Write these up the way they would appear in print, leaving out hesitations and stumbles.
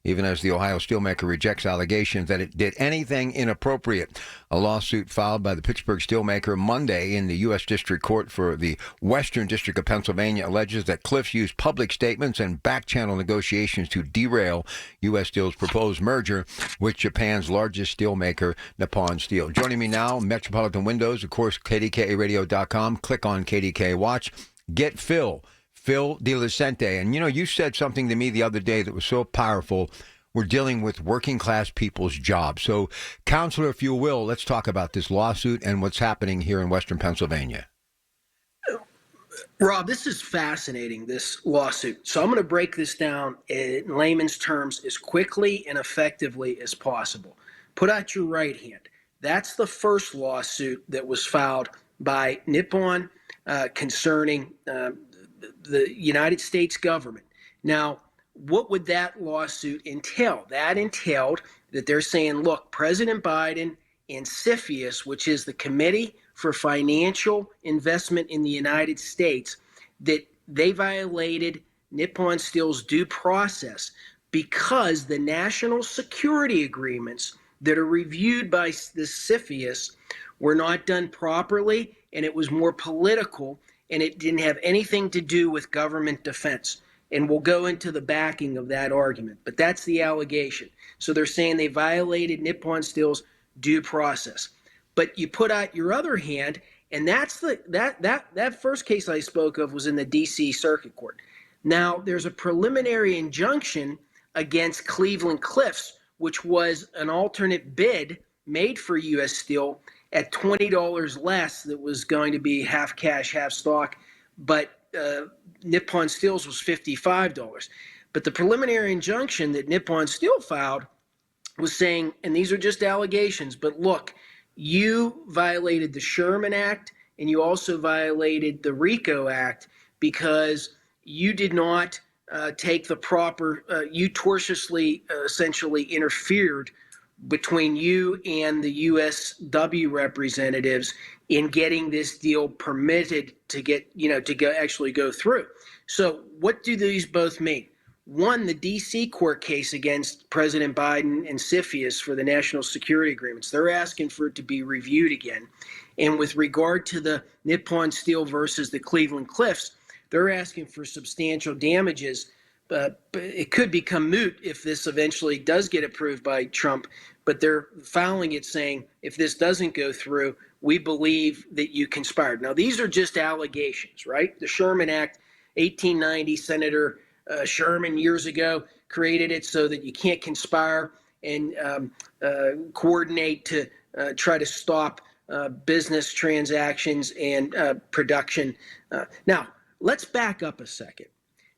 even as the Ohio steelmaker rejects allegations that it did anything inappropriate. A lawsuit filed by the Pittsburgh steelmaker Monday in the U.S. District Court for the Western District of Pennsylvania alleges that Cliffs used public statements and back-channel negotiations to derail U.S. Steel's proposed merger with Japan's largest steelmaker, Nippon Steel. Joining me now, Metropolitan Windows, of course, KDKARadio.com. Click on KDK Watch. Get Phil DeLucente. And, you said something to me the other day that was so powerful. We're dealing with working class people's jobs. So, Counselor, if you will, let's talk about this lawsuit and what's happening here in Western Pennsylvania. Rob, this is fascinating, this lawsuit. So I'm going to break this down in layman's terms as quickly and effectively as possible. Put out your right hand. That's the first lawsuit that was filed by Nippon concerning the United States government. Now, what would that lawsuit entail? That entailed that they're saying, look, President Biden and CFIUS, which is the Committee for Financial Investment in the United States, that they violated Nippon Steel's due process because the national security agreements that are reviewed by the CFIUS were not done properly, and it was more political, and it didn't have anything to do with government defense. And we'll go into the backing of that argument, but that's the allegation. So they're saying they violated Nippon Steel's due process. But you put out your other hand, and that's that first case I spoke of was in the D.C. Circuit Court. Now, there's a preliminary injunction against Cleveland Cliffs, which was an alternate bid made for U.S. Steel at $20 less. That was going to be half cash, half stock, but Nippon Steel's was $55. But the preliminary injunction that Nippon Steel filed was saying, and these are just allegations, but look, you violated the Sherman Act and you also violated the RICO Act because you did not take the proper, you tortiously essentially interfered between you and the USW representatives in getting this deal permitted to get, actually go through. So what do these both mean? One, the D.C. court case against President Biden and CFIUS for the national security agreements, they're asking for it to be reviewed again. And with regard to the Nippon Steel versus the Cleveland Cliffs, they're asking for substantial damages. But it could become moot if this eventually does get approved by Trump. But they're filing it saying, if this doesn't go through, we believe that you conspired. Now, these are just allegations, right? The Sherman Act, 1890, Senator Sherman years ago created it so that you can't conspire and coordinate to try to stop business transactions and production. Now, let's back up a second.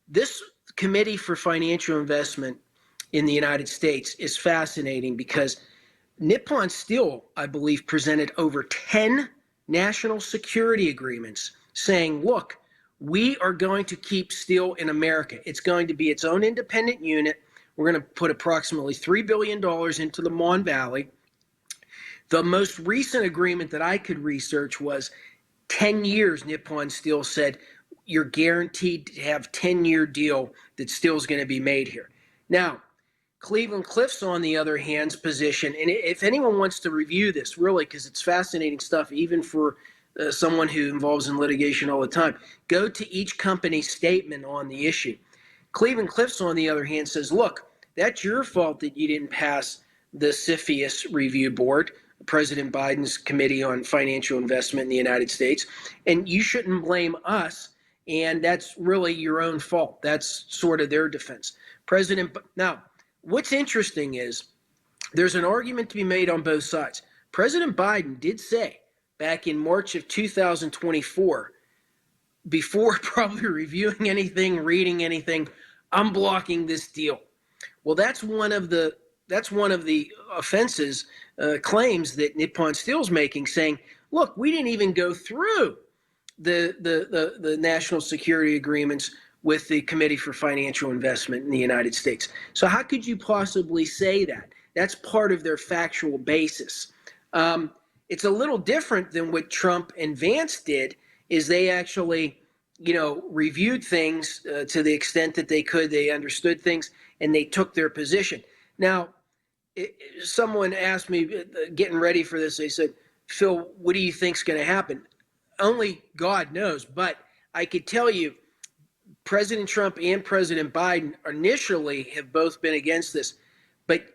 This Committee for Financial Investment in the United States is fascinating because Nippon Steel, I believe, presented over 10 national security agreements saying, look, we are going to keep steel in America. It's going to be its own independent unit. We're going to put approximately $3 billion into the Mon Valley. The most recent agreement that I could research was 10 years, Nippon Steel said, you're guaranteed to have 10-year deal that steel is going to be made here. Now, Cleveland Cliffs, on the other hand's position, and if anyone wants to review this, really, because it's fascinating stuff, even for someone who involves in litigation all the time, go to each company's statement on the issue. Cleveland Cliffs, on the other hand, says, look, that's your fault that you didn't pass the CFIUS review board, President Biden's Committee on Financial Investment in the United States, and you shouldn't blame us, and that's really your own fault. That's sort of their defense. Now, what's interesting is there's an argument to be made on both sides. President Biden did say back in March of 2024, before probably reviewing anything, reading anything, I'm blocking this deal. Well, that's one of the offenses, claims that Nippon Steel's making, saying, look, we didn't even go through the national security agreements with the Committee for Financial Investment in the United States. So how could you possibly say that? That's part of their factual basis. It's a little different than what Trump and Vance did, is they actually, reviewed things to the extent that they could. They understood things, and they took their position. Now, someone asked me, getting ready for this, they said, Phil, what do you think's going to happen? Only God knows, but I could tell you President Trump and President Biden initially have both been against this. But,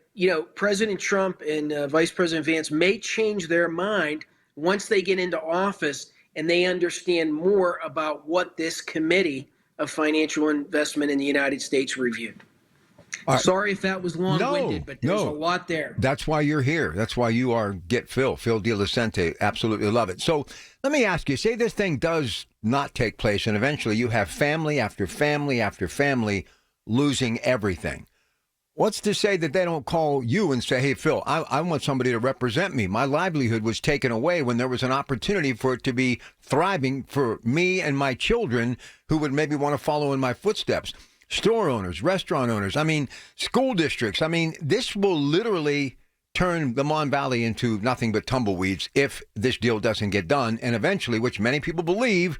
President Trump and Vice President Vance may change their mind once they get into office and they understand more about what this Committee of Financial Investment in the United States reviewed. Right. Sorry if that was long-winded, but there's a lot there. That's why you're here. That's why you are Get Phil DeLucente. Absolutely love it. So let me ask you, say this thing does not take place, and eventually you have family after family after family losing everything. What's to say that they don't call you and say, hey, Phil, I want somebody to represent me. My livelihood was taken away when there was an opportunity for it to be thriving for me and my children who would maybe want to follow in my footsteps. Store owners, restaurant owners, school districts. This will literally turn the Mon Valley into nothing but tumbleweeds if this deal doesn't get done. And eventually, which many people believe,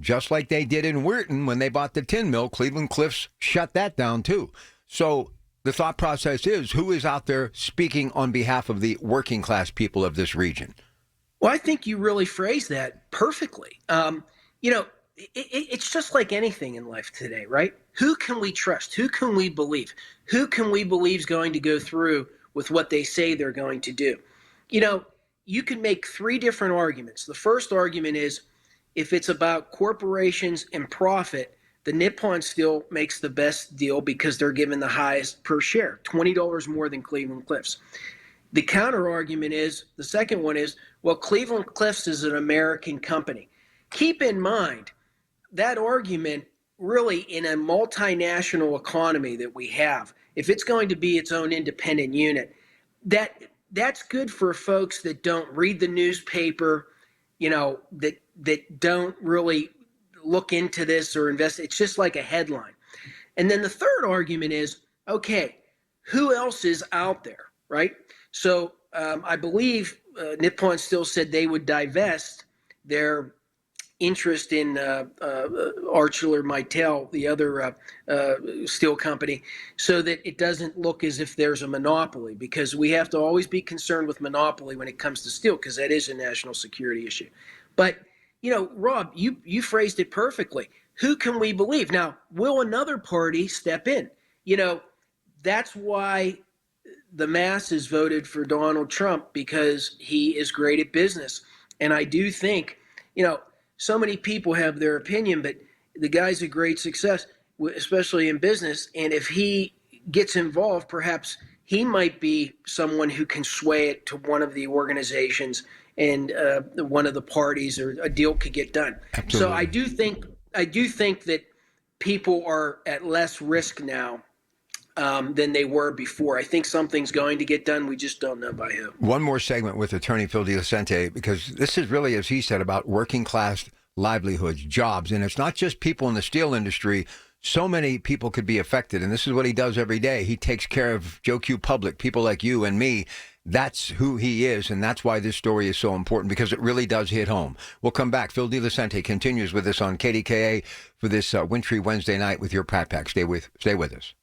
just like they did in Weirton when they bought the tin mill, Cleveland Cliffs shut that down too. So the thought process is, who is out there speaking on behalf of the working class people of this region? Well, I think you really phrased that perfectly. It's just like anything in life today, right? Who can we trust? Who can we believe? Who can we believe is going to go through with what they say they're going to do? You can make three different arguments. The first argument is, if it's about corporations and profit, the Nippon Steel makes the best deal because they're given the highest per share, $20 more than Cleveland Cliffs. The counter argument is, the second one is, well, Cleveland Cliffs is an American company. Keep in mind, that argument really, in a multinational economy that we have, if it's going to be its own independent unit, that's good for folks that don't read the newspaper, that don't really look into this or invest. It's just like a headline. And then the third argument is, okay, who else is out there, right? So I believe Nippon Steel said they would divest their interest in ArcelorMittal, the other steel company, so that it doesn't look as if there's a monopoly, because we have to always be concerned with monopoly when it comes to steel, because that is a national security issue. But, Rob, you phrased it perfectly. Who can we believe? Now, will another party step in? That's why the masses voted for Donald Trump, because he is great at business. And I do think, so many people have their opinion, but the guy's a great success, especially in business. And if he gets involved, perhaps he might be someone who can sway it to one of the organizations and one of the parties, or a deal could get done. Absolutely. So I do think that people are at less risk now than they were before. I think something's going to get done. We just don't know by who. One more segment with Attorney Phil DeLucente, because this is really, as he said, about working class livelihoods, jobs. And it's not just people in the steel industry. So many people could be affected. And this is what he does every day. He takes care of Joe Q Public, people like you and me. That's who he is. And that's why this story is so important, because it really does hit home. We'll come back. Phil DeLucente continues with us on KDKA for this wintry Wednesday night with your Pat Pack. Stay with us.